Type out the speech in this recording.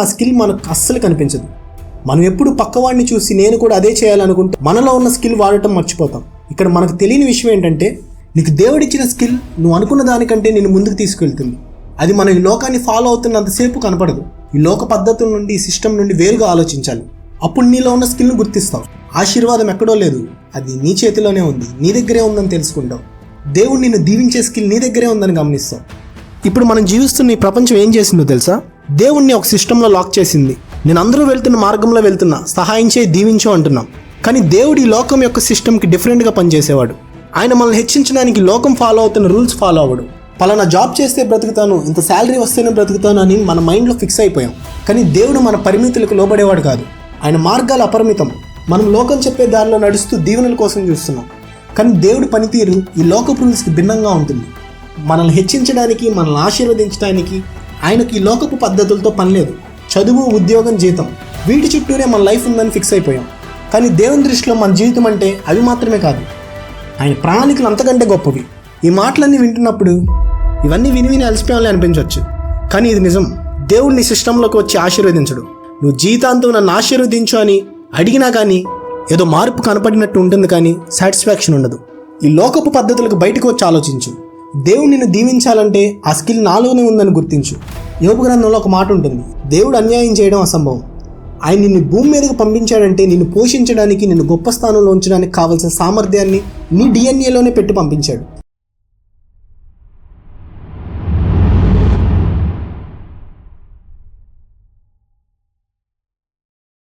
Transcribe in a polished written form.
ఆ స్కిల్ మనకు అస్సలు కనిపించదు. మనం ఎప్పుడు పక్కవాడిని చూసి నేను కూడా అదే చేయాలనుకుంటే మనలో ఉన్న స్కిల్ వాడటం మర్చిపోతాం. ఇక్కడ మనకు తెలియని విషయం ఏంటంటే, నీకు దేవుడిచ్చిన స్కిల్ నువ్వు అనుకున్న దానికంటే నేను ముందుకు తీసుకెళ్తుంది. అది మనం ఈ లోకాన్ని ఫాలో అవుతున్నంతసేపు కనపడదు. ఈ లోక పద్ధతుల నుండి, ఈ సిస్టమ్ నుండి వేరుగా ఆలోచించాలి. అప్పుడు నీలో ఉన్న స్కిల్ను గుర్తిస్తావు. ఆశీర్వాదం ఎక్కడో లేదు, అది నీ చేతిలోనే ఉంది, నీ దగ్గరే ఉందని తెలుసుకుంటావు. దేవుడు నిన్ను దీవించే స్కిల్ నీ దగ్గరే ఉందని గమనిస్తావు. ఇప్పుడు మనం జీవిస్తున్న ఈ ప్రపంచం ఏం చేసిందో తెలుసా? దేవుణ్ణి ఒక సిస్టంలో లాక్ చేసింది. నేను అందరూ వెళ్తున్న మార్గంలో వెళ్తున్నా, సహాయం చేయి, దీవించు అంటున్నాం. కానీ దేవుడు ఈ లోకం యొక్క సిస్టమ్కి డిఫరెంట్గా పనిచేసేవాడు. ఆయన మనల్ని హెచ్చించడానికి లోకం ఫాలో అవుతున్న రూల్స్ ఫాలో అవ్వడు. పలానా జాబ్ చేస్తే బ్రతుకుతాను, ఇంత శాలరీ వస్తేనే బ్రతుకుతాను అని మన మైండ్లో ఫిక్స్ అయిపోయాం. కానీ దేవుడు మన పరిమితులకు లోబడేవాడు కాదు. ఆయన మార్గాలు అపరిమితం. మనం లోకం చెప్పే దారిలో నడుస్తూ దీవెనల కోసం చూస్తున్నాం. కానీ దేవుడి పనితీరు ఈ లోకపు రూల్స్కి భిన్నంగా ఉంటుంది. మనల్ని హెచ్చించడానికి, మనల్ని ఆశీర్వదించడానికి ఆయనకి ఈ లోకపు పద్ధతులతో పని లేదు. చదువు, ఉద్యోగం, జీతం, వీటి చుట్టూనే మన లైఫ్ ఉందని ఫిక్స్ అయిపోయాం. కానీ దేవుని దృష్టిలో మన జీవితం అంటే అవి మాత్రమే కాదు, ఆయన ప్రణాళికలు అంతకంటే గొప్పవి. ఈ మాటలన్నీ వింటున్నప్పుడు ఇవన్నీ విని అలసిపోయాలని అనిపించవచ్చు. కానీ ఇది నిజం. దేవుడు నీ సిస్టంలోకి వచ్చి ఆశీర్వదించడు. నువ్వు జీవితాంతం నన్ను ఆశీర్వదించు అని అడిగినా కానీ ఏదో మార్పు కనపడినట్టు ఉంటుంది, కానీ సాటిస్ఫాక్షన్ ఉండదు. ఈ లోకపు పద్ధతులకు బయటకు వచ్చి ఆలోచించు. దేవుడు నిన్ను దీవించాలంటే ఆ స్కిల్ నాలోనే ఉందని గుర్తించు. యోబు గ్రంథంలో ఒక మాట ఉంటుంది, దేవుడు అన్యాయం చేయడం అసంభవం. ఆయన నిన్ను భూమి మీదకు పంపించాడంటే నిన్ను పోషించడానికి, నిన్ను గొప్ప స్థానంలో ఉంచడానికి కావాల్సిన సామర్థ్యాన్ని నీ డిఎన్ఏలోనే పెట్టి పంపించాడు.